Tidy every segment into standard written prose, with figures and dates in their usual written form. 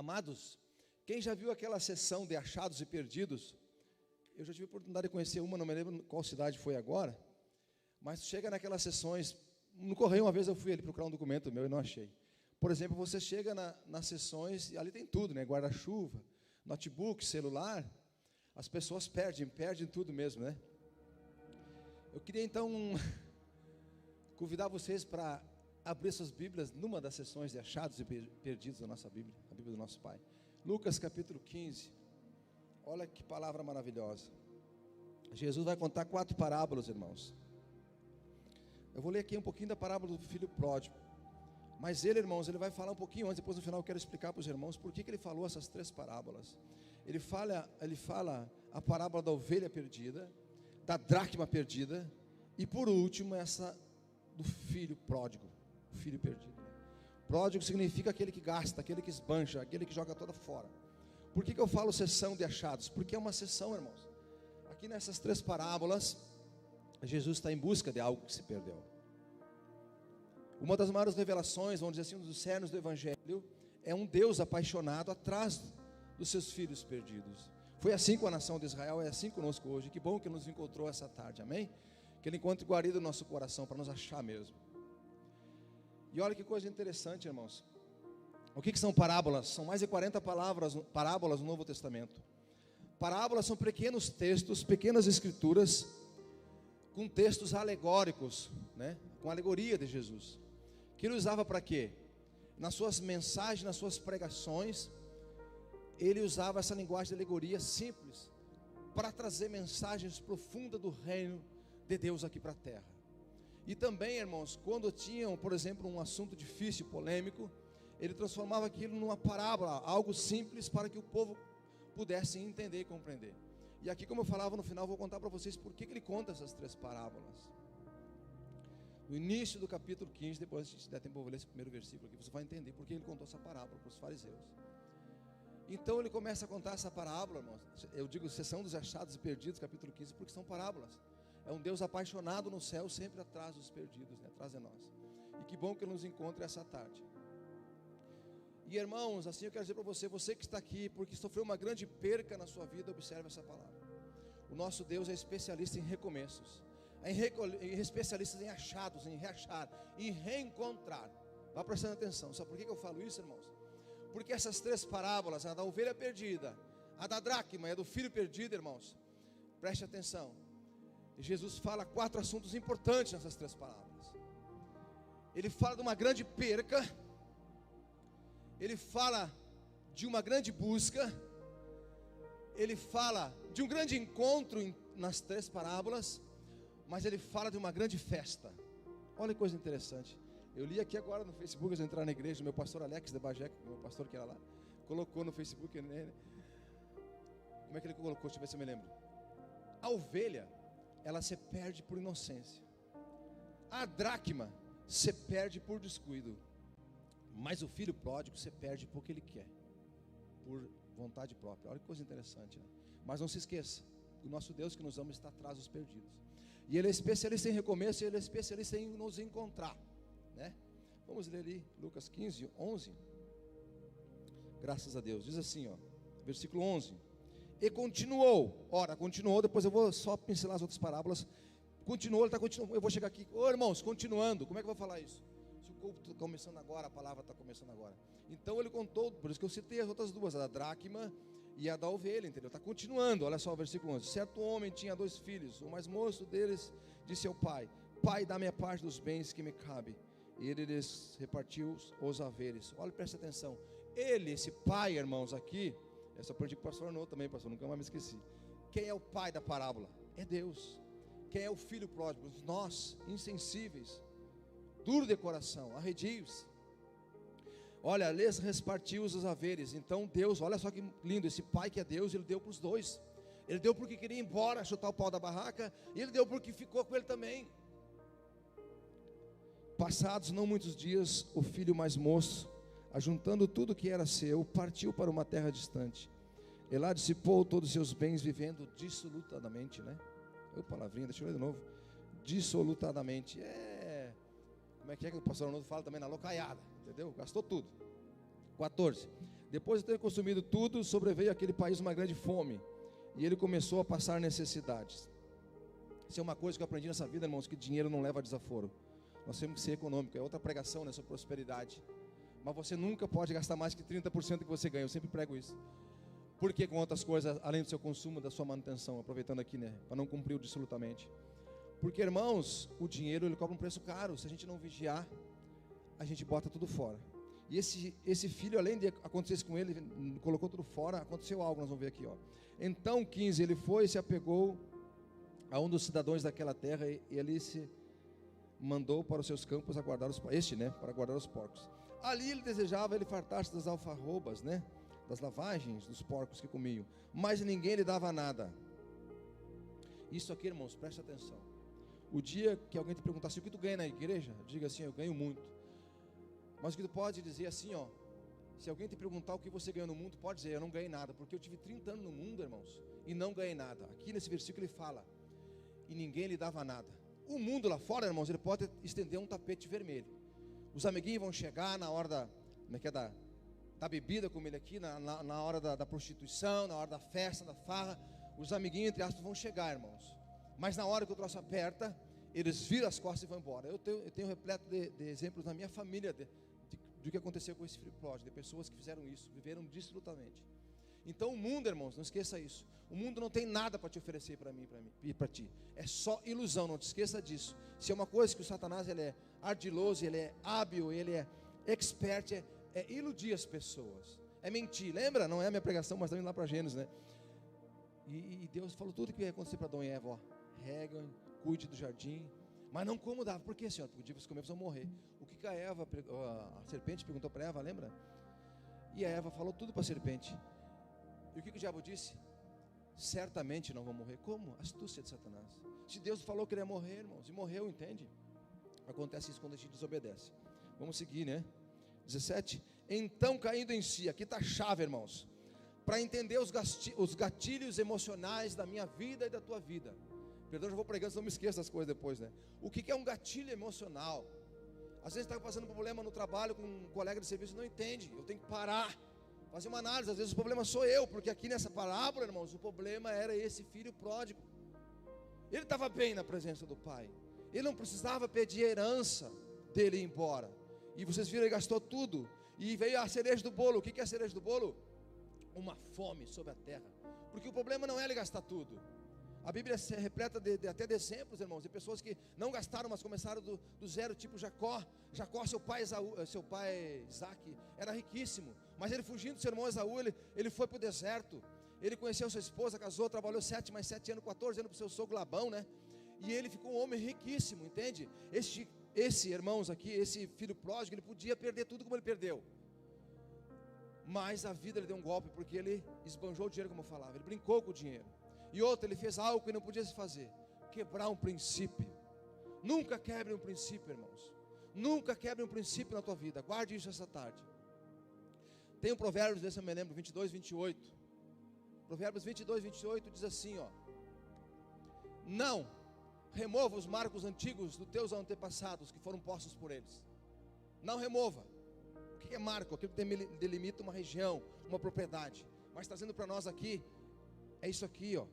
Amados, quem já viu aquela sessão de achados e perdidos? Eu já tive a oportunidade de conhecer uma, não me lembro qual cidade foi agora, mas chega naquelas sessões, no correio uma vez eu fui ali procurar um documento meu e não achei. Por exemplo, você chega nas sessões e ali tem tudo, né? Guarda-chuva, notebook, celular, as pessoas perdem tudo mesmo, né? Eu queria então convidar vocês para abrir suas Bíblias numa das sessões de achados e perdidos da nossa Bíblia, a Bíblia do nosso Pai. Lucas capítulo 15, olha que palavra maravilhosa. Jesus vai contar 4 parábolas, irmãos. Eu vou ler aqui um pouquinho da parábola do filho pródigo. Mas ele, irmãos, ele vai falar um pouquinho antes, depois no final eu quero explicar para os irmãos por que ele falou essas 3 parábolas. Ele fala a parábola da ovelha perdida, da dracma perdida, e por último essa do filho pródigo, o filho perdido. Pródigo significa aquele que gasta, aquele que esbanja, aquele que joga toda fora. Por que eu falo sessão de achados? Porque é uma sessão, irmãos. Aqui nessas 3 parábolas, Jesus está em busca de algo que se perdeu. Uma das maiores revelações, vamos dizer assim, um dos cernos do Evangelho, é um Deus apaixonado atrás dos seus filhos perdidos. Foi assim com a nação de Israel, é assim conosco hoje. Que bom que Ele nos encontrou essa tarde, amém? Que Ele encontre guarida no nosso coração, para nos achar mesmo. E olha que coisa interessante, irmãos. O que são parábolas? São mais de 40 parábolas no Novo Testamento. Parábolas são pequenos textos, pequenas escrituras, com textos alegóricos, né? Com alegoria de Jesus. Que Ele usava para quê? Nas suas mensagens, nas suas pregações, Ele usava essa linguagem de alegoria simples, para trazer mensagens profundas do reino de Deus aqui para a terra. E também, irmãos, quando tinham, por exemplo, um assunto difícil, polêmico, Ele transformava aquilo numa parábola, algo simples para que o povo pudesse entender e compreender. E aqui, como eu falava no final, vou contar para vocês por que Ele conta essas 3 parábolas. No início do capítulo 15, depois a gente der tempo, eu vou ler esse primeiro versículo aqui, você vai entender por que Ele contou essa parábola para os fariseus. Então Ele começa a contar essa parábola, irmãos. Eu digo sessão dos achados e perdidos, capítulo 15, porque são parábolas. É um Deus apaixonado no céu, sempre atrás dos perdidos, né? Atrás de nós. E que bom que Ele nos encontre essa tarde. E irmãos, assim eu quero dizer para você, você que está aqui, porque sofreu uma grande perca na sua vida, observe essa palavra. O nosso Deus é especialista em recomeços, é especialista em achados, em reachar, em reencontrar. Vá prestando atenção. Sabe por que eu falo isso, irmãos? Porque essas 3 parábolas, a da ovelha perdida, a da dracma e a do filho perdido, irmãos, preste atenção. Jesus fala 4 assuntos importantes nessas 3 parábolas. Ele fala de uma grande perca, Ele fala de uma grande busca, Ele fala de um grande encontro nas 3 parábolas, mas Ele fala de uma grande festa. Olha que coisa interessante. Eu li aqui agora no Facebook, antes de entrar na igreja, o meu pastor Alex de Bagé, meu pastor que era lá, colocou no Facebook, né? Como é que ele colocou? Deixa eu ver se eu me lembro. A ovelha, ela se perde por inocência. A dracma se perde por descuido. Mas o filho pródigo se perde porque ele quer, por vontade própria. Olha que coisa interessante, né? Mas não se esqueça, o nosso Deus que nos ama está atrás dos perdidos. E Ele é especialista em recomeço, e Ele é especialista em nos encontrar, né? Vamos ler ali, Lucas 15, 11. Graças a Deus, diz assim, ó, versículo 11. E continuou, depois eu vou só pincelar as outras parábolas. Continuou, ele está continuando, eu vou chegar aqui. Ô irmãos, continuando, como é que eu vou falar isso? Se o culto está começando agora, a palavra está começando agora. Então ele contou, por isso que eu citei as outras 2, a da dracma e a da ovelha, entendeu? Está continuando, olha só o versículo 11. Certo homem tinha 2 filhos, o mais moço deles disse ao pai: Pai, dá-me a parte dos bens que me cabe. E ele lhes repartiu os haveres. Olha, preste atenção. Ele, esse pai, irmãos, aqui, essa eu aprendi com o pastor Arnoldo também, pastor, nunca mais me esqueci. Quem é o pai da parábola? É Deus. Quem é o filho pródigo? Nós, insensíveis, duro de coração, arredios. Olha, lhes repartiu os haveres. Então Deus, olha só que lindo, esse pai que é Deus, Ele deu para os 2. Ele deu porque queria ir embora, chutar o pau da barraca, e Ele deu porque ficou com ele também. Passados não muitos dias, o filho mais moço, ajuntando tudo que era seu, partiu para uma terra distante. E lá dissipou todos os seus bens, vivendo dissolutamente, né? Palavrinha, deixa eu ler de novo. Dissolutamente. Como é que o pastor Arnoldo fala também? Na locaiada, entendeu? Gastou tudo. 14. Depois de ter consumido tudo, sobreveio àquele país uma grande fome, e ele começou a passar necessidades. Isso é uma coisa que eu aprendi nessa vida, irmãos, que dinheiro não leva a desaforo. Nós temos que ser econômico, é outra pregação, né, sobre prosperidade. Mas você nunca pode gastar mais que 30% do que você ganha, eu sempre prego isso. Por que com outras coisas, além do seu consumo, da sua manutenção, aproveitando aqui, né, para não cumprir absolutamente. Porque, irmãos, o dinheiro, ele cobra um preço caro. Se a gente não vigiar, a gente bota tudo fora. E esse filho, além de acontecer isso com ele, colocou tudo fora, aconteceu algo, nós vamos ver aqui, ó. Então, 15, ele foi e se apegou a um dos cidadãos daquela terra, e ele se mandou para os seus campos a guardar para guardar os porcos. Ali ele desejava, ele fartar-se das alfarrobas, né, das lavagens dos porcos que comiam, mas ninguém lhe dava nada. Isso aqui, irmãos, preste atenção. O dia que alguém te perguntar assim, o que tu ganha na igreja? Diga assim, eu ganho muito. Mas o que tu pode dizer assim, ó, se alguém te perguntar o que você ganhou no mundo, pode dizer, eu não ganhei nada, porque eu tive 30 anos no mundo, irmãos, e não ganhei nada. Aqui nesse versículo ele fala, e ninguém lhe dava nada. O mundo lá fora, irmãos, ele pode estender um tapete vermelho. Os amiguinhos vão chegar na hora da bebida, como ele aqui, na hora da prostituição, na hora da festa, da farra. Os amiguinhos, entre aspas, vão chegar, irmãos. Mas na hora que o troço aperta, eles viram as costas e vão embora. Eu tenho repleto de exemplos na minha família do que aconteceu com esse filho pródigo, de pessoas que fizeram isso, viveram dissolutamente. Então o mundo, irmãos, não esqueça isso. O mundo não tem nada para te oferecer para mim e para ti. É só ilusão, não te esqueça disso. Se é uma coisa que o Satanás, ele é ardiloso, ele é hábil, ele é expert, é iludir as pessoas, é mentir. Lembra? Não é a minha pregação, mas também lá para Gênesis, né? E Deus falou tudo o que ia acontecer para Adão e Eva, ó. Reguem, cuide do jardim, mas não como dava. Por que, Senhor? Porque o dia que você comer, vocês vão morrer. O que a serpente perguntou para Eva, lembra? E a Eva falou tudo para a serpente. E o que o diabo disse? Certamente não vão morrer. Como? Astúcia de Satanás. Se Deus falou que ele ia morrer, irmãos, e morreu, entende? Acontece isso quando a gente desobedece. Vamos seguir, né? 17. Então, caindo em si, aqui está a chave, irmãos, para entender os gatilhos emocionais da minha vida e da tua vida. Perdão, já vou pregando, senão não me esqueço das coisas depois, né? O que é um gatilho emocional? Às vezes está passando por problema no trabalho com um colega de serviço, não entende. Eu tenho que parar, fazer uma análise. Às vezes o problema sou eu, porque aqui nessa parábola, irmãos, o problema era esse filho pródigo. Ele estava bem na presença do pai. Ele não precisava pedir herança dele ir embora. E vocês viram, ele gastou tudo. E veio a cereja do bolo. O que é a cereja do bolo? Uma fome sobre a terra. Porque o problema não é ele gastar tudo. A Bíblia é repleta até de exemplos, irmãos, de pessoas que não gastaram, mas começaram do zero, tipo Jacó. Jacó, seu pai Isaac, era riquíssimo, mas ele fugindo do seu irmão Esaú, ele foi para o deserto. Ele conheceu sua esposa, casou, trabalhou 7 mais 7 anos, 14 anos para o seu sogro Labão, né? E ele ficou um homem riquíssimo, entende? Esse irmãos aqui, esse filho pródigo, ele podia perder tudo como ele perdeu. Mas a vida lhe deu um golpe, porque ele esbanjou o dinheiro, como eu falava, ele brincou com o dinheiro. E outro, ele fez algo que não podia se fazer, quebrar um princípio. Nunca quebre um princípio, irmãos. Nunca quebre um princípio na tua vida. Guarde isso essa tarde. Tem um provérbio desse, eu me lembro, 22, 28. Provérbios 22, 28 diz assim, ó: não remova os marcos antigos dos teus antepassados que foram postos por eles. Não remova. O que é marco? Aquilo que delimita uma região, uma propriedade. Mas trazendo para nós aqui, é isso aqui, ó.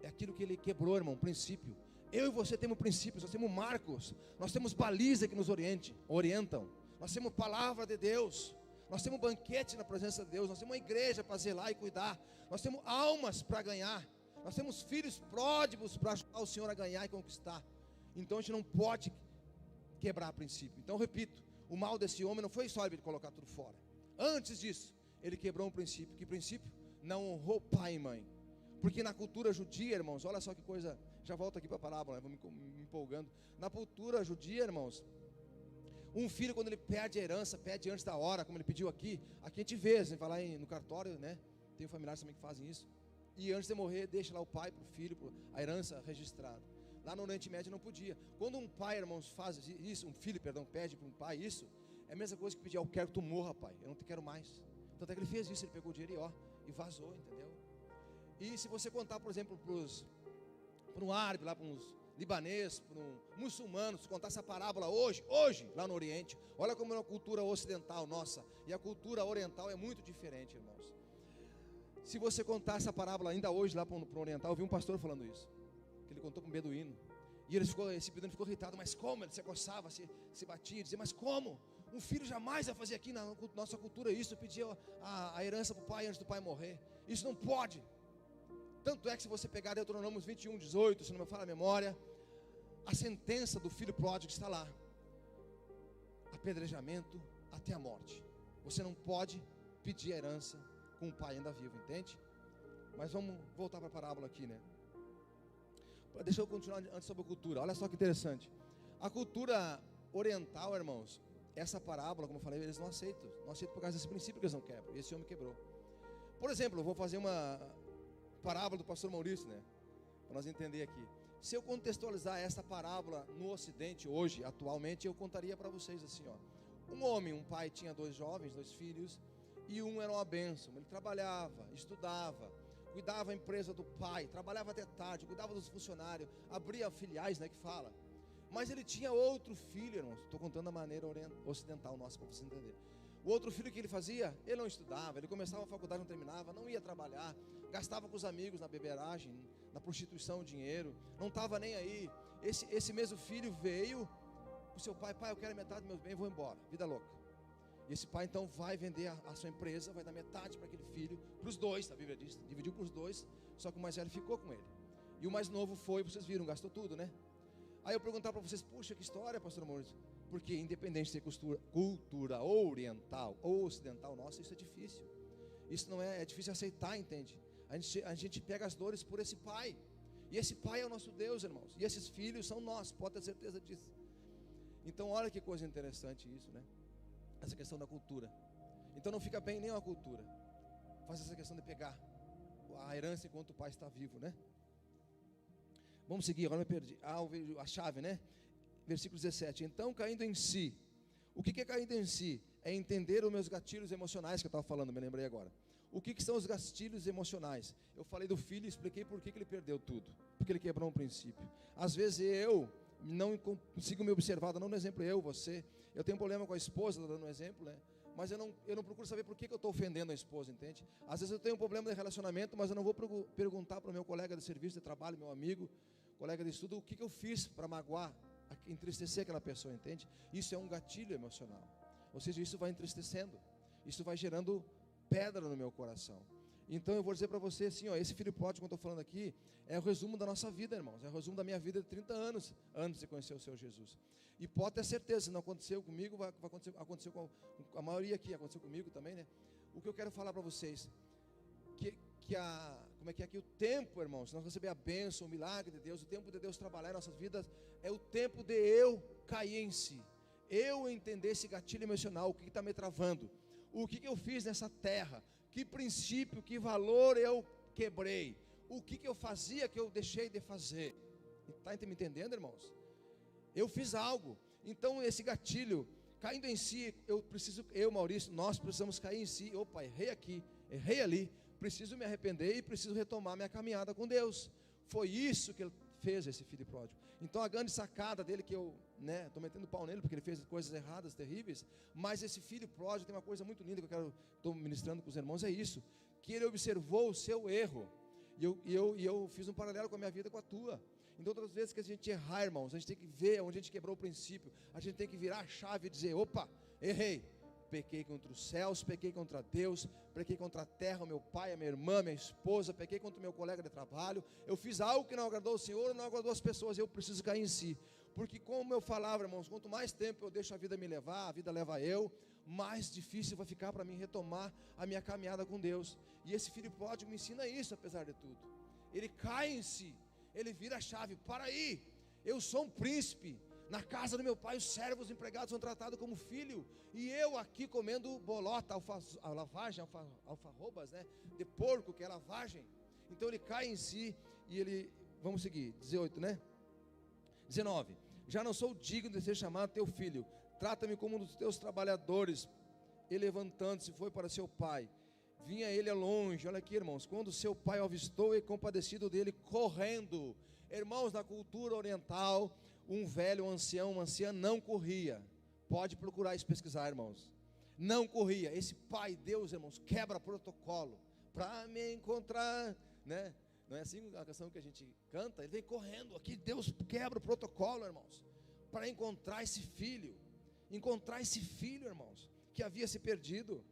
É aquilo que ele quebrou, irmão, um princípio. Eu e você temos princípios, nós temos marcos, nós temos baliza que nos orientam. Nós temos palavra de Deus, nós temos banquete na presença de Deus, nós temos uma igreja para zelar e cuidar, nós temos almas para ganhar, nós temos filhos pródigos para ajudar o Senhor a ganhar e conquistar. Então a gente não pode quebrar princípio. Então repito, o mal desse homem não foi só ele colocar tudo fora. Antes disso, ele quebrou um princípio. Que princípio? Não honrou pai e mãe. Porque na cultura judia, irmãos, olha só que coisa, já volto aqui para a parábola, vou me empolgando. Na cultura judia, irmãos, um filho, quando ele perde a herança, pede antes da hora, como ele pediu aqui a gente vê, assim, vai lá no cartório, né? Tem familiares também que fazem isso. E antes de morrer, deixa lá o pai para o filho, a herança registrada. Lá no Oriente Médio não podia. Quando um pai, irmãos, faz isso, um filho, perdão, pede para um pai isso, é a mesma coisa que pedir, eu quero que tu morra, pai, eu não te quero mais. Tanto é que ele fez isso, ele pegou o dinheiro e vazou, entendeu? E se você contar, por exemplo, para um árabe, lá para uns libanês, para um muçulmano, se contar essa parábola hoje, lá no Oriente, olha como é uma cultura ocidental nossa, e a cultura oriental é muito diferente, irmãos. Se você contar essa parábola ainda hoje lá para o Oriental, eu vi um pastor falando isso, que ele contou para um beduíno, e esse beduíno ficou irritado, mas como? Ele se coçava, se batia, dizia, mas como? Um filho jamais vai fazer aqui na nossa cultura isso, pedir a herança para o pai antes do pai morrer, isso não pode. Tanto é que se você pegar Deuteronômio 21:18, se não me falha a memória, a sentença do filho pródigo está lá, apedrejamento até a morte. Você não pode pedir a herança com o pai ainda vivo, entende? Mas vamos voltar para a parábola aqui, né? Deixa eu continuar antes sobre a cultura. Olha só que interessante. A cultura oriental, irmãos, essa parábola, como eu falei, eles não aceitam por causa desse princípio que eles não quebram. Esse homem quebrou. Por exemplo, eu vou fazer uma parábola do pastor Maurício, né? Para nós entender aqui. Se eu contextualizar essa parábola no Ocidente hoje, atualmente, eu contaria para vocês assim, ó. Um homem, um pai tinha 2 jovens, 2 filhos, e um era uma bênção. Ele trabalhava, estudava, cuidava da empresa do pai, trabalhava até tarde, cuidava dos funcionários, abria filiais, né, que fala. Mas ele tinha outro filho, irmãos. Estou contando a maneira ocidental nossa para você entender. O outro filho que ele fazia, ele não estudava, ele começava a faculdade, não terminava, não ia trabalhar, gastava com os amigos na beberagem, na prostituição, dinheiro, não estava nem aí. Esse mesmo filho veio, o seu pai, eu quero metade dos meus bens, vou embora, vida louca. E esse pai então vai vender a sua empresa, vai dar metade para aquele filho, para os 2, a Bíblia diz, dividiu para os 2, só que o mais velho ficou com ele. E o mais novo foi, vocês viram, gastou tudo, né? Aí eu perguntar para vocês, puxa, que história, pastor Maurício? Porque independente de ser cultura oriental ou ocidental nossa, isso é difícil. Isso não é difícil aceitar, entende? A gente pega as dores por esse pai. E esse pai é o nosso Deus, irmãos. E esses filhos são nossos, pode ter certeza disso. Então olha que coisa interessante isso, né? Essa questão da cultura. Então não fica bem nem a cultura. Faz essa questão de pegar a herança enquanto o pai está vivo, né? Vamos seguir, agora me perdi. A chave, né? Versículo 17. Então, caindo em si. O que é caindo em si? É entender os meus gatilhos emocionais que eu estava falando, me lembrei agora. O que são os gatilhos emocionais? Eu falei do filho e expliquei por que ele perdeu tudo. Porque ele quebrou um princípio. Às vezes eu não consigo me observar, dando um exemplo, você. Eu tenho um problema com a esposa, dando um exemplo, né? Mas eu não procuro saber por que eu estou ofendendo a esposa, entende? Às vezes eu tenho um problema de relacionamento, mas eu não vou perguntar para o meu colega de serviço, de trabalho, meu amigo, colega de estudo, o que eu fiz para magoar, entristecer aquela pessoa, entende? Isso é um gatilho emocional. Ou seja, isso vai entristecendo, isso vai gerando pedra no meu coração. Então eu vou dizer para você assim, ó, esse filho pródigo que eu estou falando aqui é o resumo da nossa vida, irmãos. É o resumo da minha vida de 30 anos antes de conhecer o Senhor Jesus. E pode ter certeza, se não aconteceu comigo, vai acontecer com a maioria aqui, aconteceu comigo também, né? O que eu quero falar para vocês, que o tempo, irmãos, nós receber a bênção, o milagre de Deus, o tempo de Deus trabalhar em nossas vidas, é o tempo de eu cair em si, eu entender esse gatilho emocional, o que está me travando, o que eu fiz nessa terra, que princípio, que valor eu quebrei, o que eu fazia que eu deixei de fazer. Está me entendendo, irmãos? Eu fiz algo, então esse gatilho, caindo em si, Maurício, nós precisamos cair em si. Opa, errei aqui, errei ali, preciso me arrepender e preciso retomar minha caminhada com Deus. Foi isso que ele fez, esse filho pródigo. Então a grande sacada dele, que eu estou metendo pau nele, porque ele fez coisas erradas, terríveis, mas esse filho pródigo tem uma coisa muito linda que estou ministrando com os irmãos, é isso, que ele observou o seu erro, e eu fiz um paralelo com a minha vida com a tua. Então todas as vezes que a gente errar, irmãos, a gente tem que ver onde a gente quebrou o princípio, a gente tem que virar a chave e dizer, opa, errei, pequei contra os céus, pequei contra Deus, pequei contra a terra, o meu pai, a minha irmã, minha esposa, pequei contra o meu colega de trabalho, eu fiz algo que não agradou o Senhor, não agradou as pessoas, eu preciso cair em si, porque como eu falava, irmãos, quanto mais tempo eu deixo a vida me levar, a vida leva eu, mais difícil vai ficar para mim retomar a minha caminhada com Deus. E esse filho pródigo me ensina isso, apesar de tudo. Ele cai em si, ele vira a chave, para aí, eu sou um príncipe, na casa do meu pai os servos, os empregados são tratados como filho, e eu aqui comendo bolota, alfarrobas, né, de porco, que é lavagem. Então ele cai em si, e ele, vamos seguir, 18, né, 19, já não sou digno de ser chamado teu filho, trata-me como um dos teus trabalhadores. E levantando-se foi para seu pai, vinha ele a longe, olha aqui, irmãos, quando seu pai o avistou e compadecido dele, correndo, Irmãos, na cultura oriental, um velho, um ancião, uma anciã não corria. Pode procurar isso, pesquisar, irmãos. Não corria. Esse Pai Deus, irmãos, quebra protocolo para me encontrar, né? Não é assim a canção que a gente canta? Ele vem correndo aqui, Deus quebra o protocolo, irmãos, para encontrar esse filho. Encontrar esse filho, irmãos, que havia se perdido.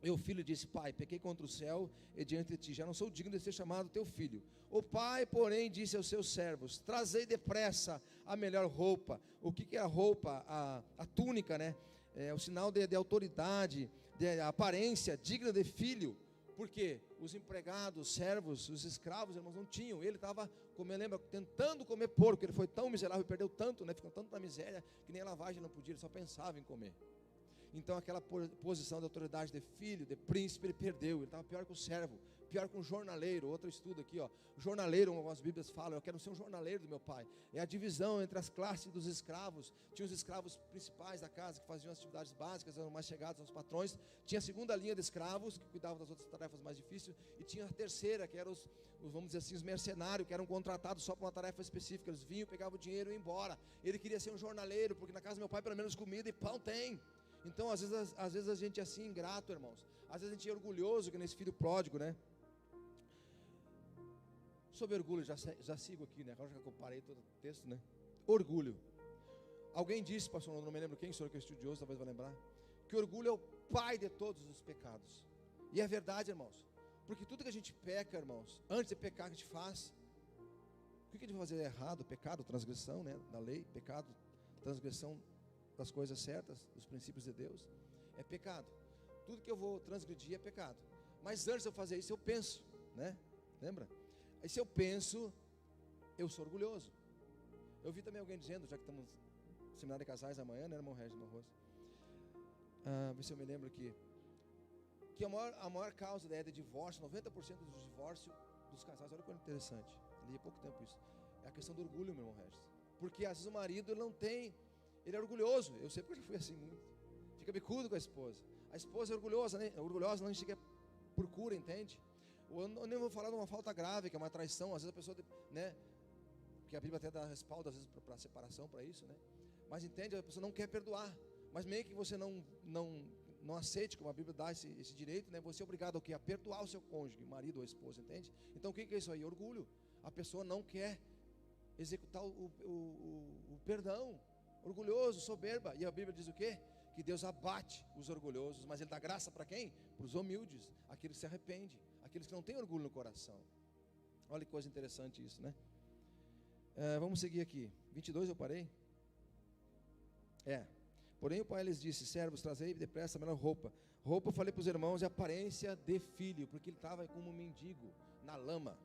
E o filho disse: pai, pequei contra o céu e diante de ti, já não sou digno de ser chamado teu filho. O pai, porém, disse aos seus servos: trazei depressa a melhor roupa. O que é a roupa? A túnica, né? É o sinal de autoridade, de aparência digna de filho. Porque os empregados, servos, os escravos, irmãos, não tinham. Ele estava, como eu lembro, tentando comer porco. Ele foi tão miserável e perdeu tanto, né? Ficou tanto na miséria que nem a lavagem não podia. Ele só pensava em comer. Então aquela posição de autoridade de filho, de príncipe, ele perdeu. Ele estava pior que o servo, pior que um jornaleiro. Outro estudo aqui, ó. Jornaleiro, algumas bíblias falam: eu quero ser um jornaleiro do meu pai. É a divisão entre as classes dos escravos. Tinha os escravos principais da casa, que faziam as atividades básicas, eram mais chegados aos patrões. Tinha a segunda linha de escravos, que cuidavam das outras tarefas mais difíceis. E tinha a terceira, que eram os vamos dizer assim, os mercenários, que eram contratados só para uma tarefa específica. Eles vinham, pegavam o dinheiro e iam embora. Ele queria ser um jornaleiro, porque na casa do meu pai pelo menos comida e pão tem. Então, às vezes a gente é assim, ingrato, irmãos. Às vezes a gente é orgulhoso, que nesse filho pródigo, né? Sobre orgulho, já sigo aqui, né? Agora já comparei todo o texto, né? Orgulho. Alguém disse, pastor, não me lembro quem, o senhor que é estudioso, talvez vai lembrar, que orgulho é o pai de todos os pecados. E é verdade, irmãos. Porque tudo que a gente peca, irmãos, antes de pecar, que a gente faz. O que a gente vai fazer errado? Pecado, transgressão, né? Da lei, pecado, transgressão das coisas certas, dos princípios de Deus, é pecado. Tudo que eu vou transgredir é pecado. Mas antes de eu fazer isso, eu penso, né? Lembra? Aí se eu penso, eu sou orgulhoso. Eu vi também alguém dizendo, já que estamos no seminário de casais amanhã, né, irmão Regis, irmão Rosa? Vê se eu me lembro aqui. Que a maior causa de divórcio, 90% dos divórcios dos casais, olha que coisa interessante. Eu li há pouco tempo isso. É a questão do orgulho, meu irmão Regis. Porque às vezes o marido ele não tem. Ele é orgulhoso, eu sei porque eu já fui assim muito. Fica bicudo com a esposa. A esposa é orgulhosa, né? Orgulhosa não chega por cura, entende? Eu nem vou falar de uma falta grave, que é uma traição. Às vezes a pessoa, né? Porque a Bíblia até dá respaldo, às vezes, para separação, para isso, né? Mas entende, a pessoa não quer perdoar. Mas meio que você não aceite, como a Bíblia dá esse direito, né? Você é obrigado ao quê? A perdoar o seu cônjuge, marido ou esposa, entende? Então o que é isso aí? Orgulho. A pessoa não quer executar o perdão. Orgulhoso, soberba. E a Bíblia diz o quê? Que Deus abate os orgulhosos, mas Ele dá graça para quem? Para os humildes, aqueles que se arrependem, aqueles que não têm orgulho no coração. Olha que coisa interessante isso, né? Vamos seguir aqui. 22 eu parei? Porém o pai lhes disse: servos, trazei depressa a melhor roupa. Roupa, eu falei para os irmãos, é aparência de filho, porque ele estava como um mendigo, na lama.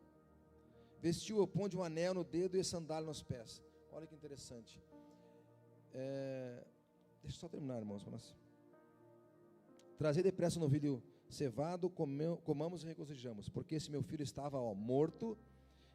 Vestiu-o, põe um anel no dedo e sandália nos pés. Olha que interessante. Deixa eu só terminar, irmãos, para nós. Trazei depressa o novilho cevado, comamos e regozijamos, porque esse meu filho estava morto,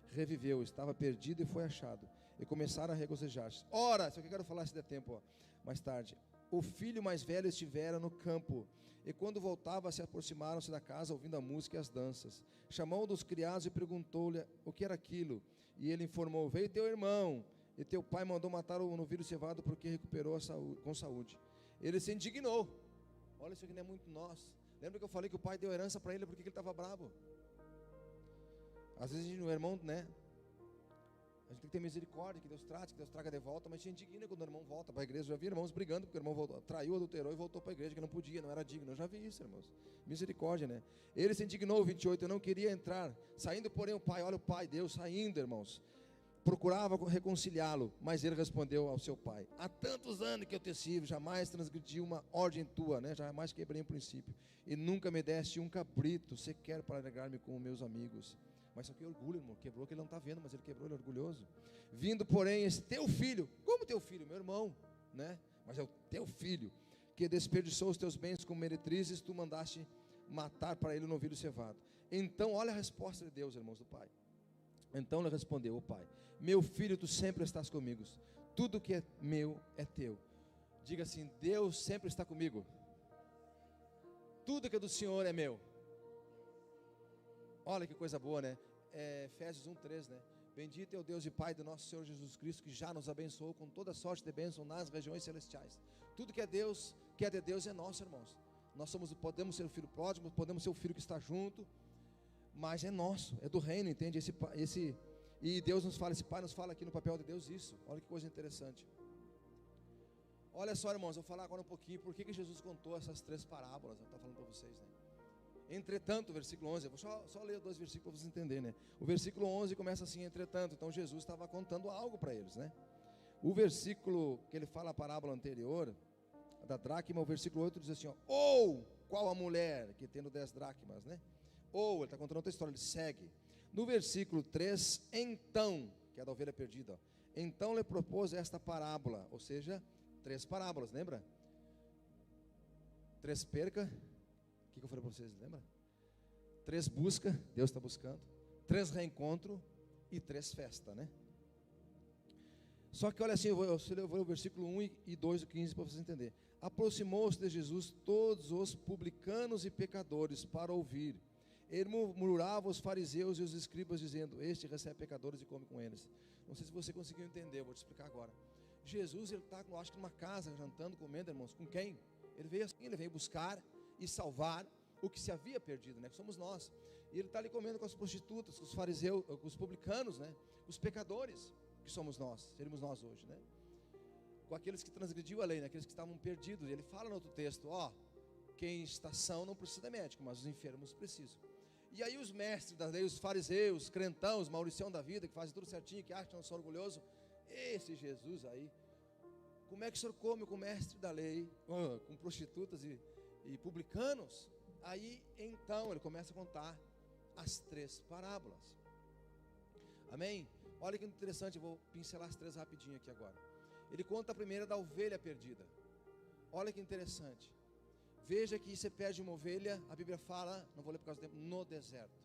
reviveu, estava perdido e foi achado. E começaram a regozijar-se. Ora, isso aqui eu quero falar se der tempo, mais tarde. O filho mais velho estivera no campo, e quando voltava, se aproximaram-se da casa, ouvindo a música e as danças. Chamou um dos criados e perguntou-lhe o que era aquilo. E ele informou: veio teu irmão, e teu pai mandou matar o novilho cevado, porque recuperou com saúde. Ele se indignou. Olha, isso aqui não é muito nosso. Lembra que eu falei que o pai deu herança para ele porque ele estava bravo? Às vezes o irmão, né? A gente tem que ter misericórdia, que Deus trate, que Deus traga de volta, mas a gente indigna quando o irmão volta para a igreja. Eu já vi irmãos brigando porque o irmão traiu, adulterou e voltou para a igreja, que não podia, não era digno. Eu já vi isso, irmãos. Misericórdia, né? Ele se indignou, 28, eu não queria entrar. Saindo, porém, o pai, olha o pai, Deus saindo, irmãos. Procurava reconciliá-lo, mas ele respondeu ao seu pai: há tantos anos que eu te sirvo, jamais transgredi uma ordem tua, né? Jamais quebrei um princípio, e nunca me deste um cabrito sequer para alegrar-me com meus amigos. Mas só que orgulho, irmão, quebrou que ele não está vendo, mas ele quebrou, ele é orgulhoso. Vindo, porém, esse teu filho, como teu filho? Meu irmão, né? Mas é o teu filho, que desperdiçou os teus bens com meretrizes, tu mandaste matar para ele o novilho cevado. Então, olha a resposta de Deus, irmãos, do pai. Então ele respondeu: o pai, meu filho, tu sempre estás comigo, tudo que é meu é teu. Diga assim: Deus sempre está comigo, tudo que é do Senhor é meu. Olha que coisa boa, né? Efésios 1:3, né? Bendito é o Deus e Pai do nosso Senhor Jesus Cristo, que já nos abençoou com toda sorte de bênção nas regiões celestiais. Tudo que é de Deus é nosso, irmãos. Podemos ser o filho pródigo, podemos ser o filho que está junto, mas é nosso, é do reino, entende? E Deus nos fala, esse Pai nos fala aqui no papel de Deus isso. Olha que coisa interessante. Olha só, irmãos, eu vou falar agora um pouquinho por que Jesus contou essas 3 parábolas. Eu estou falando para vocês, né? Entretanto, versículo 11, eu vou só ler 2 versículos para vocês entenderem, né? O versículo 11 começa assim, entretanto. Então Jesus estava contando algo para eles, né? O versículo que ele fala a parábola anterior, da dracma, o versículo 8 diz assim, ó, ou qual a mulher que tendo 10 dracmas, né? Ou, ele está contando outra história, ele segue. No versículo 3, então, que é da ovelha perdida, ó, então lhe propôs esta parábola, ou seja, 3 parábolas, lembra? 3 perca, o que eu falei para vocês, lembra? 3 busca, Deus está buscando, 3 reencontro e 3 festa, né? Só que olha assim, eu vou ler o versículo 1 e 2 do 15 para vocês entenderem. Aproximou-se de Jesus todos os publicanos e pecadores para ouvir. Ele murmurava os fariseus e os escribas, dizendo, este recebe pecadores e come com eles. Não sei se você conseguiu entender, eu vou te explicar agora. Jesus, ele está, acho que numa casa, jantando, comendo, irmãos, com quem? Ele veio assim, ele veio buscar e salvar o que se havia perdido, né? Que somos nós. E ele está ali comendo com as prostitutas, com os fariseus, com os publicanos, né? Os pecadores, que somos nós, seríamos nós hoje, né? Com aqueles que transgrediu a lei, né? Aqueles que estavam perdidos. Ele fala no outro texto, ó, quem está são não precisa de médico, mas os enfermos precisam. E aí os mestres da lei, os fariseus, crentãos, Mauricião da vida, que fazem tudo certinho, que acham que não são orgulhosos, esse Jesus aí, como é que o senhor come com o mestre da lei, com prostitutas e publicanos? Aí então ele começa a contar as 3 parábolas. Amém? Olha que interessante, eu vou pincelar as 3 rapidinho aqui agora. Ele conta a primeira da ovelha perdida. Olha que interessante. Veja que você perde uma ovelha, a Bíblia fala, não vou ler por causa do tempo, no deserto.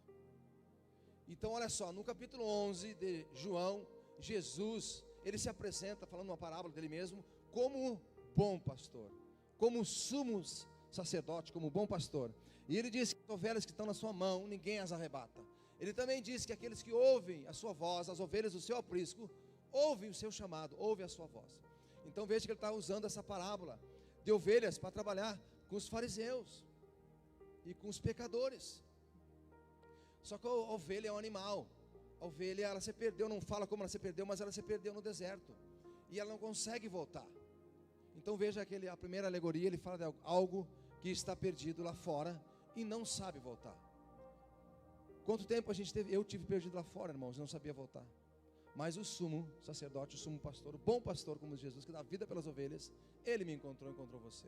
Então olha só, no capítulo 11 de João, Jesus, ele se apresenta, falando uma parábola dele mesmo, como bom pastor, como sumo sacerdote, como bom pastor. E ele diz que as ovelhas que estão na sua mão, ninguém as arrebata. Ele também diz que aqueles que ouvem a sua voz, as ovelhas do seu aprisco, ouvem o seu chamado, ouvem a sua voz. Então veja que ele está usando essa parábola de ovelhas para trabalhar com os fariseus e com os pecadores. Só que a ovelha é um animal. A ovelha, ela se perdeu, não fala como ela se perdeu, mas ela se perdeu no deserto. E ela não consegue voltar. Então veja que a primeira alegoria, ele fala de algo que está perdido lá fora e não sabe voltar. Quanto tempo eu tive perdido lá fora, irmãos, e não sabia voltar. Mas o sumo sacerdote, o sumo pastor, o bom pastor como Jesus, que dá vida pelas ovelhas, ele me encontrou você.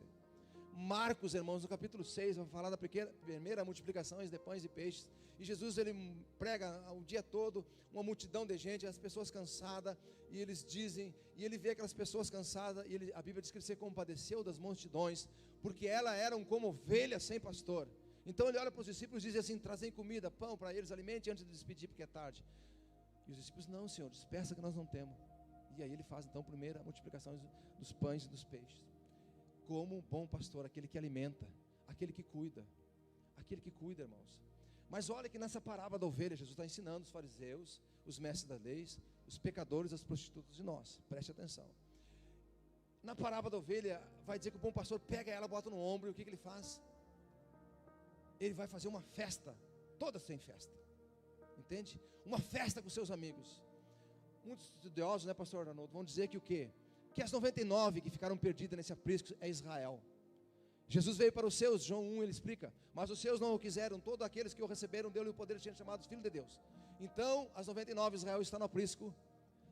Marcos, irmãos, no capítulo 6, vai falar da primeira multiplicação de pães e peixes. E Jesus, ele prega o dia todo, uma multidão de gente, as pessoas cansadas, e eles dizem, e ele vê aquelas pessoas cansadas, e a Bíblia diz que ele se compadeceu das multidões, porque elas eram como ovelhas sem pastor. Então ele olha para os discípulos e diz assim, trazem comida, pão para eles, alimente antes de despedir, porque é tarde. E os discípulos, não, Senhor, despeça que nós não temos. E aí ele faz então a primeira multiplicação dos pães e dos peixes. Como um bom pastor, aquele que alimenta, aquele que cuida, irmãos. Mas olha que nessa parábola da ovelha, Jesus está ensinando os fariseus, os mestres da lei, os pecadores, as prostitutas de nós. Preste atenção. Na parábola da ovelha, vai dizer que o bom pastor pega ela, bota no ombro, e o que ele faz? Ele vai fazer uma festa, todas têm festa, entende? Uma festa com seus amigos. Muitos estudiosos, né, pastor Arnoldo, vão dizer que o quê? Que as 99 que ficaram perdidas nesse aprisco é Israel. Jesus veio para os seus, João 1 ele explica, mas os seus não o quiseram, todos aqueles que o receberam, deu-lhe o poder de serem chamados filhos de Deus. Então, as 99, Israel está no aprisco,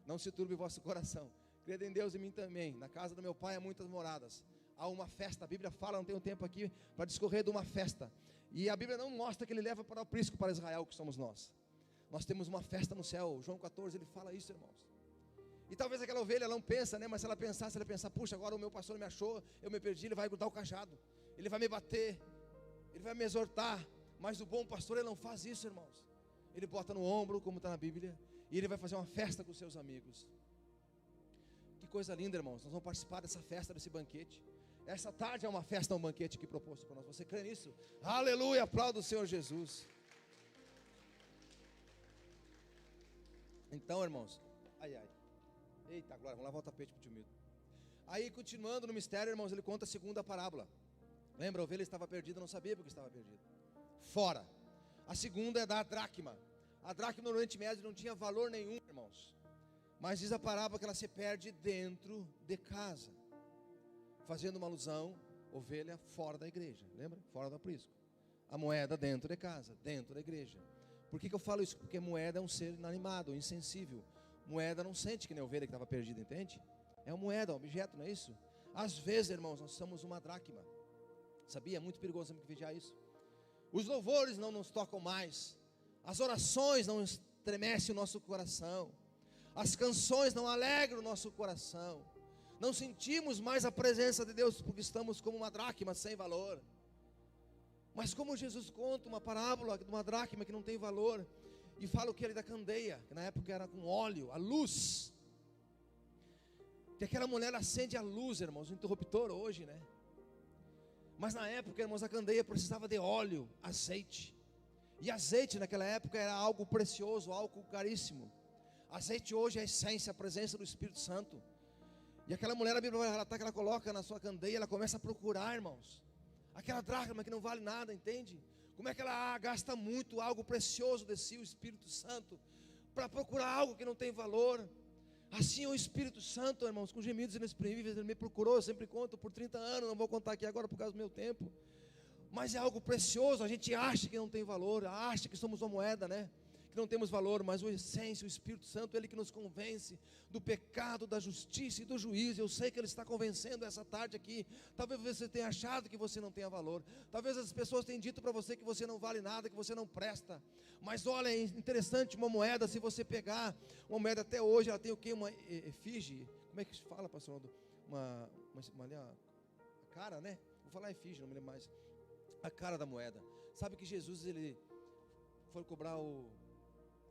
não se turbe o vosso coração, crede em Deus e em mim também, na casa do meu pai há muitas moradas, há uma festa, a Bíblia fala, não tenho tempo aqui para discorrer de uma festa, e a Bíblia não mostra que ele leva para o aprisco para Israel, que somos nós temos uma festa no céu, João 14 ele fala isso, irmãos. E talvez aquela ovelha ela não pensa, né? Mas se ela pensar, puxa, agora o meu pastor me achou, eu me perdi, ele vai grudar o cajado, ele vai me bater, ele vai me exortar. Mas o bom pastor, ele não faz isso, irmãos. Ele bota no ombro, como está na Bíblia, e ele vai fazer uma festa com os seus amigos. Que coisa linda, irmãos. Nós vamos participar dessa festa, desse banquete. Essa tarde é uma festa, um banquete que proposto para nós. Você crê nisso? Aleluia, aplauda o Senhor Jesus. Então, irmãos, eita, agora, vamos lavar o tapete para o tio Milton. Aí, continuando no mistério, irmãos, ele conta a segunda parábola. Lembra, a ovelha estava perdida, não sabia porque estava perdida. Fora. A segunda é da dracma. A dracma no Oriente Médio não tinha valor nenhum, irmãos. Mas diz a parábola que ela se perde dentro de casa, fazendo uma alusão, ovelha fora da igreja, lembra? Fora do aprisco. A moeda dentro de casa, dentro da igreja. Por que eu falo isso? Porque moeda é um ser inanimado, insensível. Moeda não sente que nem a ovelha que estava perdida, entende? É uma moeda, um objeto, não é isso? Às vezes, irmãos, nós somos uma dracma. Sabia? É muito perigoso que vigiar isso. Os louvores não nos tocam mais. As orações não estremecem o nosso coração. As canções não alegram o nosso coração. Não sentimos mais a presença de Deus porque estamos como uma dracma sem valor. Mas como Jesus conta uma parábola de uma dracma que não tem valor, e fala o que ali da candeia, que na época era com óleo, a luz, que aquela mulher acende a luz, irmãos, o interruptor hoje, né? Mas na época, irmãos, a candeia precisava de óleo, azeite. E azeite naquela época era algo precioso, algo caríssimo. Azeite hoje é a essência, a presença do Espírito Santo. E aquela mulher, a Bíblia vai relatar que ela coloca na sua candeia, ela começa a procurar, irmãos, aquela dracma que não vale nada, entende? Como é que ela gasta muito algo precioso de si, o Espírito Santo, para procurar algo que não tem valor. Assim o Espírito Santo, irmãos, com gemidos inexprimíveis, ele me procurou, eu sempre conto por 30 anos, não vou contar aqui agora por causa do meu tempo. Mas é algo precioso, a gente acha que não tem valor, acha que somos uma moeda, né? Que não temos valor, mas o essência, o Espírito Santo, Ele que nos convence do pecado, da justiça e do juízo. Eu sei que Ele está convencendo essa tarde aqui. Talvez você tenha achado que você não tenha valor. Talvez as pessoas tenham dito para você que você não vale nada, que você não presta. Mas olha, é interessante uma moeda, se você pegar uma moeda até hoje, ela tem o quê? Uma efígie. Como é que se fala, pastor? A cara, né? Vou falar efígie, não me lembro mais. A cara da moeda. Sabe que Jesus, ele foi cobrar o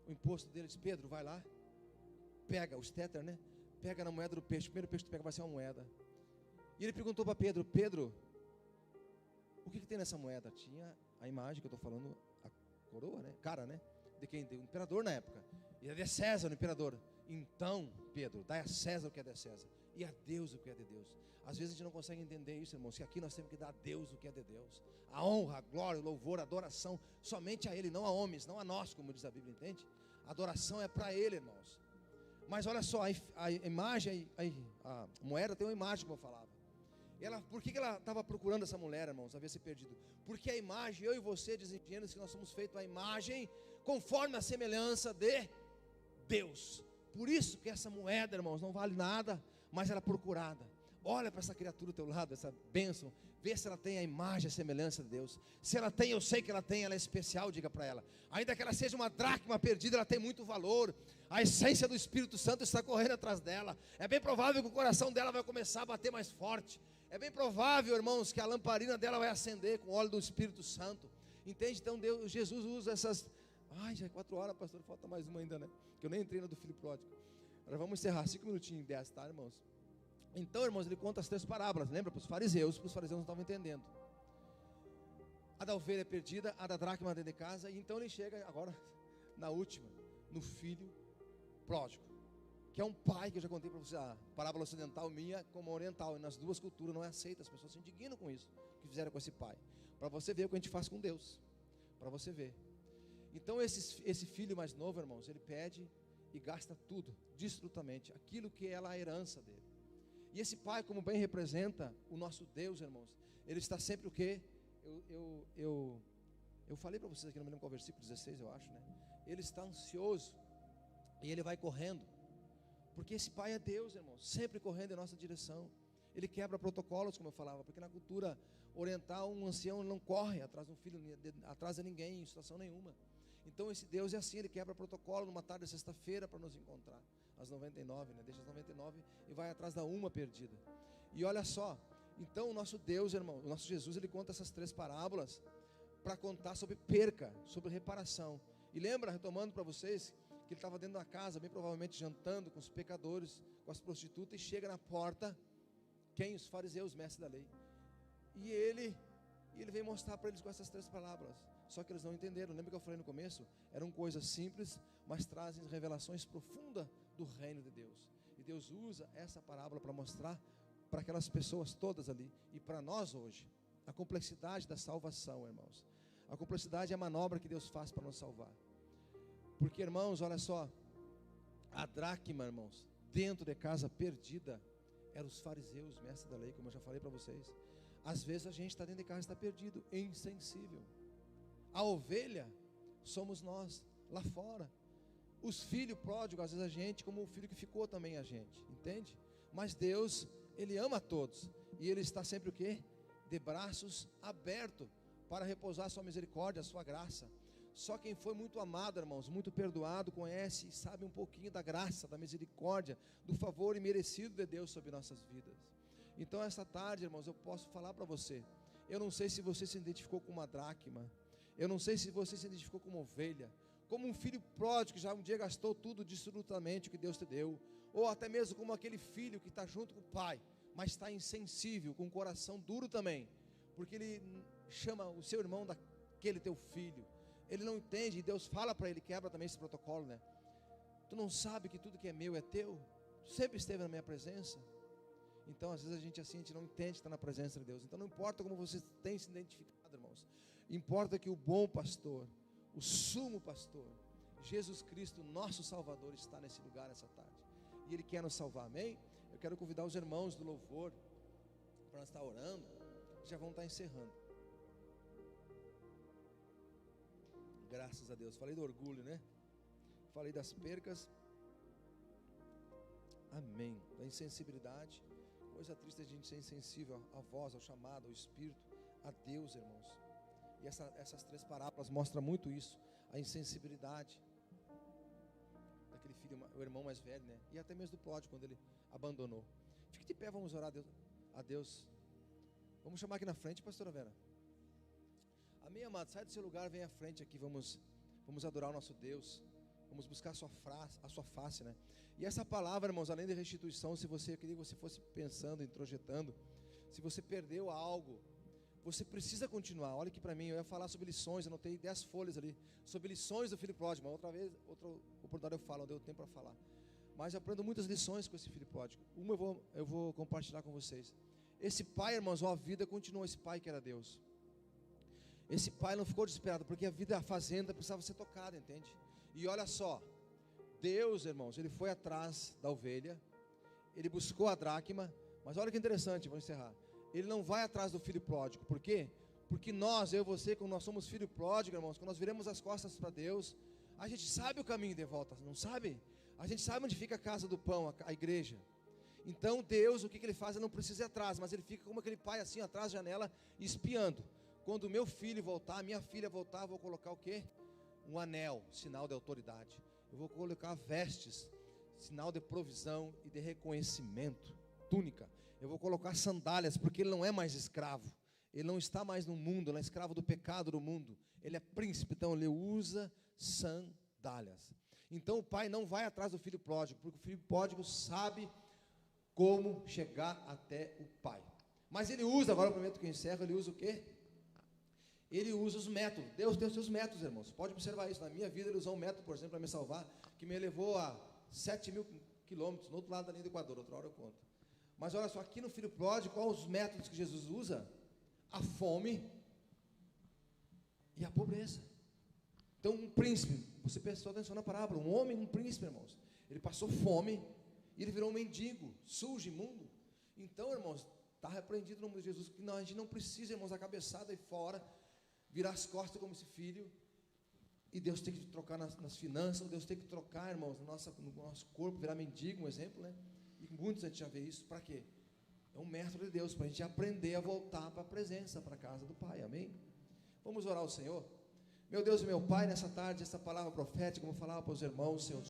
imposto dele, disse: Pedro, vai lá, pega o estéter, né? Pega na moeda do peixe, o primeiro peixe que tu pega vai ser uma moeda. E ele perguntou para Pedro: Pedro, o que tem nessa moeda? Tinha a imagem que eu estou falando, a coroa, né? Cara, né? De quem? Do imperador na época. E é de César, o imperador. Então, Pedro, dá a César o que é de César e a Deus o que é de Deus. Às vezes a gente não consegue entender isso, irmãos, que aqui nós temos que dar a Deus o que é de Deus. A honra, a glória, o louvor, a adoração, somente a Ele, não a homens, não a nós, como diz a Bíblia, entende? A adoração é para Ele, irmãos. Mas olha só, a imagem, a moeda tem uma imagem, como eu falava. Por que ela estava procurando essa mulher, irmãos, havia se perdido? Porque a imagem, eu e você, dizem Gênesis, que nós somos feitos a imagem conforme a semelhança de Deus. Por isso que essa moeda, irmãos, não vale nada, mas ela é procurada. Olha para essa criatura do teu lado, essa bênção, vê se ela tem a imagem, a semelhança de Deus. Se ela tem, eu sei que ela tem, ela é especial, diga para ela. Ainda que ela seja uma dracma perdida, ela tem muito valor. A essência do Espírito Santo está correndo atrás dela. É bem provável que o coração dela vai começar a bater mais forte. É bem provável, irmãos, que a lamparina dela vai acender com o óleo do Espírito Santo. Entende? Então Jesus usa essas... Ai, já é 4 horas, pastor, falta mais uma ainda, né? Que eu nem entrei na do filho pródigo. Agora vamos encerrar, 5 minutinhos, 10, tá, irmãos? Então, irmãos, ele conta as 3 parábolas, lembra? Para os fariseus não estavam entendendo. A da ovelha perdida, a da dracma dentro de casa. E então ele chega agora na última, no filho pródigo, que é um pai, que eu já contei para vocês, a parábola ocidental minha como a oriental, e nas duas culturas não é aceita, as pessoas se indignam com isso, que fizeram com esse pai, para você ver o que a gente faz com Deus, para você ver. Então esse filho mais novo, irmãos, ele pede e gasta tudo, destrutamente, aquilo que é a herança dele. E esse pai, como bem representa o nosso Deus, irmãos, ele está sempre o quê? Eu falei para vocês aqui, não me lembro qual versículo, 16 eu acho, né? Ele está ansioso e ele vai correndo, porque esse pai é Deus, irmãos, sempre correndo em nossa direção. Ele quebra protocolos, como eu falava, porque na cultura oriental um ancião não corre atrás de um filho, atrás de ninguém, em situação nenhuma. Então esse Deus é assim, ele quebra protocolo numa tarde de sexta-feira para nos encontrar, às 99, né? Deixa as 99 e vai atrás da uma perdida. E olha só, então o nosso Deus, irmão, o nosso Jesus, ele conta essas 3 parábolas para contar sobre perca, sobre reparação. E lembra, retomando para vocês, que ele estava dentro da casa, bem provavelmente jantando com os pecadores, com as prostitutas, e chega na porta, quem? Os fariseus, mestres da lei. E ele E ele veio mostrar para eles com essas 3 palavras. Só que eles não entenderam. Lembra que eu falei no começo? Eram coisas simples, mas trazem revelações profundas do reino de Deus. E Deus usa essa parábola para mostrar para aquelas pessoas todas ali, e para nós hoje, a complexidade da salvação, irmãos. A complexidade é a manobra que Deus faz para nos salvar. Porque, irmãos, olha só, a dracma, irmãos, dentro de casa perdida, eram os fariseus, mestres da lei, como eu já falei para vocês. Às vezes a gente está dentro de casa e está perdido, insensível. A ovelha somos nós, lá fora. Os filhos pródigos, às vezes a gente, como o filho que ficou também a gente, entende? Mas Deus, Ele ama a todos, e Ele está sempre o quê? De braços abertos, para repousar a sua misericórdia, a sua graça. Só quem foi muito amado, irmãos, muito perdoado, conhece e sabe um pouquinho da graça, da misericórdia, do favor imerecido de Deus sobre nossas vidas. Então essa tarde, irmãos, eu posso falar para você, eu não sei se você se identificou com uma dracma, eu não sei se você se identificou com uma ovelha, como um filho pródigo que já um dia gastou tudo dissolutamente o que Deus te deu, ou até mesmo como aquele filho que está junto com o pai, mas está insensível, com o coração duro também, porque ele chama o seu irmão daquele teu filho, ele não entende, e Deus fala para ele, quebra também esse protocolo, né? Tu não sabe que tudo que é meu é teu? Tu sempre esteve na minha presença. Então às vezes a gente não entende que está na presença de Deus. Então não importa como você tem se identificado, irmãos, importa que o bom pastor, o sumo pastor, Jesus Cristo, nosso Salvador, está nesse lugar essa tarde, e Ele quer nos salvar, amém? Eu quero convidar os irmãos do louvor para nós estar orando, já vão estar encerrando. Graças a Deus. Falei do orgulho, né? Falei das percas. Amém. Da insensibilidade. Coisa triste a gente ser insensível à voz, ao chamado, ao Espírito, a Deus, irmãos. E essas 3 parábolas mostram muito isso. A insensibilidade daquele filho, o irmão mais velho, né? E até mesmo do pródigo, quando ele abandonou. Fique de pé, vamos orar a Deus. Vamos chamar aqui na frente, pastora Vera. Amém, amado, sai do seu lugar, vem à frente aqui, vamos adorar o nosso Deus, vamos buscar a sua face, né? E essa palavra, irmãos, além de restituição, eu queria que você fosse pensando, introjetando, se você perdeu algo, você precisa continuar. Olha aqui para mim, eu ia falar sobre lições, eu anotei 10 folhas ali, sobre lições do filho pródigo, mas outra oportunidade eu falo, não deu tempo para falar, mas eu aprendo muitas lições com esse filho pródigo. Uma eu vou compartilhar com vocês. Esse pai, irmãos, a vida continuou, esse pai que era Deus. Esse pai não ficou desesperado, porque a fazenda precisava ser tocada, entende? E olha só, Deus, irmãos, Ele foi atrás da ovelha, Ele buscou a dracma, mas olha que interessante, vou encerrar. Ele não vai atrás do filho pródigo, por quê? Porque nós, eu e você, quando nós somos filho pródigo, irmãos, quando nós viramos as costas para Deus, a gente sabe o caminho de volta, não sabe? A gente sabe onde fica a casa do pão, a igreja. Então Deus, o que Ele faz? Ele não precisa ir atrás, mas Ele fica como aquele pai assim, atrás da janela, espiando. Quando o meu filho voltar, minha filha voltar, eu vou colocar o quê? Um anel, sinal de autoridade. Eu vou colocar vestes, sinal de provisão e de reconhecimento, túnica. Eu vou colocar sandálias, porque ele não é mais escravo. Ele não está mais no mundo, não é escravo do pecado do mundo. Ele é príncipe, então ele usa sandálias. Então o pai não vai atrás do filho pródigo, porque o filho pródigo sabe como chegar até o pai. Mas ele usa, agora o momento que eu encerro, ele usa o quê? Ele usa os métodos. Deus tem os seus métodos, irmãos. Pode observar isso. Na minha vida ele usou um método, por exemplo, para me salvar, que me levou a 7.000 quilômetros, no outro lado da linha do Equador. Outra hora eu conto. Mas olha só, aqui no filho pródigo, quais os métodos que Jesus usa? A fome e a pobreza. Então um príncipe, você prestou atenção na parábola, um homem, um príncipe, irmãos, ele passou fome e ele virou um mendigo, sujo, imundo. Então, irmãos, está repreendido no nome de Jesus, que não, a gente não precisa, irmãos, a cabeçada aí fora, virar as costas como esse filho, e Deus tem que trocar nas finanças, Deus tem que trocar, irmãos, no nosso corpo, virar mendigo, um exemplo, né? E muitos a gente já vê isso, para quê? É um método de Deus, para a gente aprender a voltar para a presença, para a casa do Pai, amém? Vamos orar ao Senhor? Meu Deus e meu Pai, nessa tarde, essa palavra profética, como falava para os irmãos, Senhor,